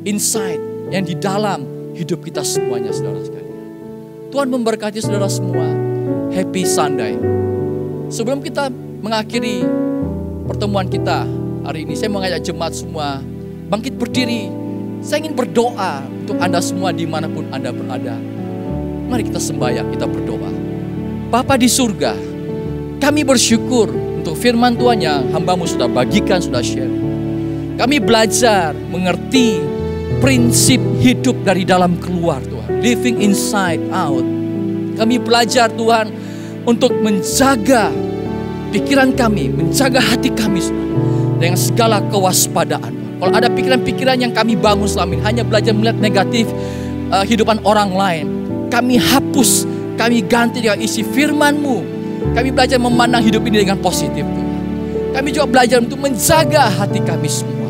insight yang di dalam hidup kita semuanya, saudara sekalian. Tuhan memberkati saudara semua. Happy Sunday. Sebelum kita mengakhiri pertemuan kita hari ini, saya mengajak jemaat semua bangkit berdiri. Saya ingin berdoa untuk Anda semua dimanapun Anda berada. Mari kita sembahyang, kita berdoa. Bapa di surga, kami bersyukur untuk firman Tuhan yang hamba-Mu sudah bagikan, sudah share. Kami belajar mengerti prinsip hidup dari dalam keluar Tuhan. Living inside out. Kami belajar Tuhan untuk menjaga pikiran kami, menjaga hati kami dengan segala kewaspadaan. Kalau ada pikiran-pikiran yang kami bangun selama ini hanya belajar melihat negatif hidupan orang lain, kami hapus, kami ganti dengan isi firman-Mu. Kami belajar memandang hidup ini dengan positif, Tuhan. Kami juga belajar untuk menjaga hati kami semua.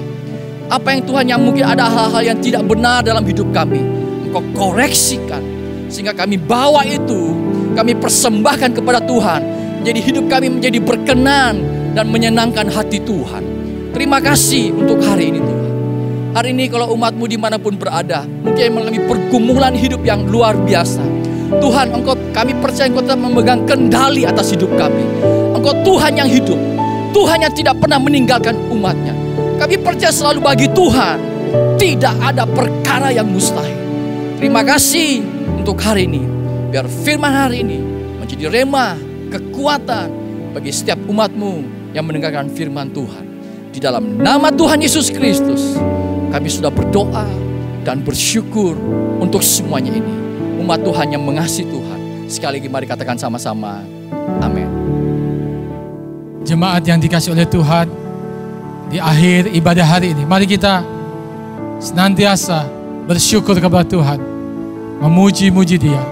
Apa yang Tuhan, yang mungkin ada hal-hal yang tidak benar dalam hidup kami, Engkau koreksikan. Sehingga kami bawa itu, kami persembahkan kepada Tuhan. Jadi hidup kami menjadi berkenan dan menyenangkan hati Tuhan. Terima kasih untuk hari ini, Tuhan. Hari ini kalau umat-Mu dimanapun berada, mungkin mengalami pergumulan hidup yang luar biasa. Tuhan, kami percaya Engkau tetap memegang kendali atas hidup kami. Engkau Tuhan yang hidup, Tuhan yang tidak pernah meninggalkan umat-Nya. Kami percaya selalu bagi Tuhan tidak ada perkara yang mustahil. Terima kasih untuk hari ini. Biar firman hari ini menjadi rema, kekuatan bagi setiap umat-Mu yang mendengarkan firman Tuhan. Di dalam nama Tuhan Yesus Kristus, kami sudah berdoa dan bersyukur untuk semuanya ini. Umat Tuhan yang mengasihi Tuhan. Sekali lagi mari katakan sama-sama, amin. Jemaat yang dikasihi oleh Tuhan, di akhir ibadah hari ini, mari kita senantiasa bersyukur kepada Tuhan, memuji-muji Dia.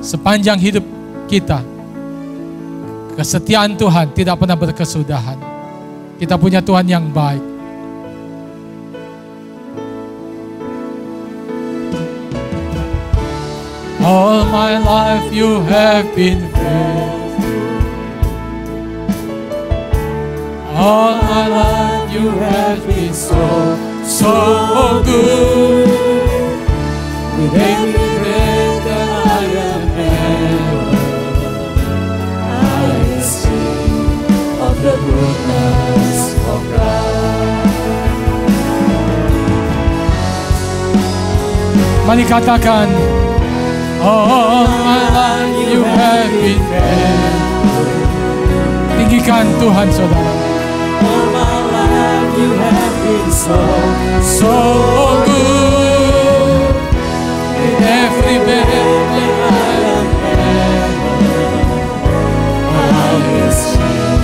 Sepanjang hidup kita, kesetiaan Tuhan tidak pernah berkesudahan. Kita punya Tuhan yang baik. All my life you have been faithful. All my life you have been so good. With every breath that I am able, I will sing of the goodness of God. Mari katakan, all my life you have been faithful. Tinggikan Tuhan, saudara. All my life you have been so good. With every breath that I am able, I will sing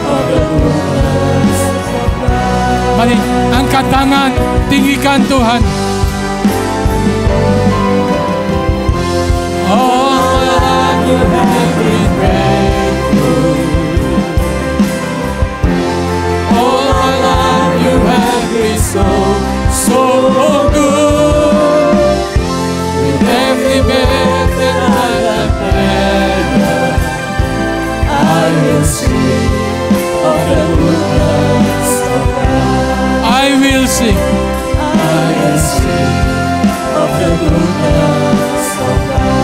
of the goodness of God. Mari angkat tangan, tinggikan Tuhan. All my life you have been faithful. All my life you have been so good. With every breath that I have had, I will sing of the goodness of God. I will sing of the goodness of God.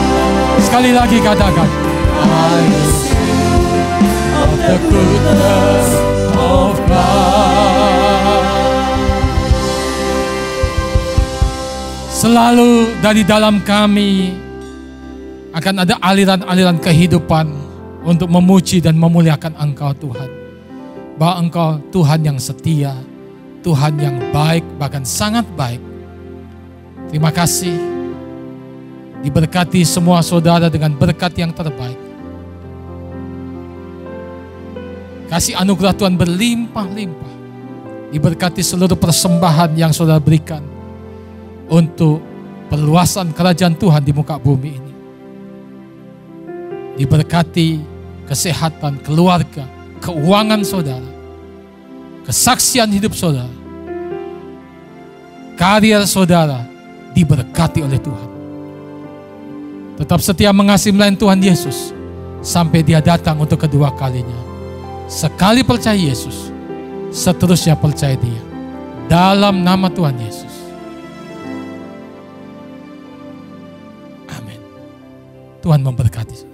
Sekali lagi katakan, I will sing of the goodness of God. Selalu dari dalam kami akan ada aliran-aliran kehidupan untuk memuji dan memuliakan Engkau Tuhan. Bahwa Engkau Tuhan yang setia, Tuhan yang baik, bahkan sangat baik. Terima kasih. Diberkati semua saudara dengan berkat yang terbaik. Kasih anugerah Tuhan berlimpah-limpah. Diberkati seluruh persembahan yang saudara berikan untuk perluasan kerajaan Tuhan di muka bumi ini. Diberkati kesehatan keluarga, keuangan saudara, kesaksian hidup saudara, karier saudara diberkati oleh Tuhan. Tetap setia mengasihi melayani Tuhan Yesus sampai Dia datang untuk kedua kalinya. Sekali percaya Yesus, seterusnya percaya Dia. Dalam nama Tuhan Yesus. Amin. Tuhan memberkati.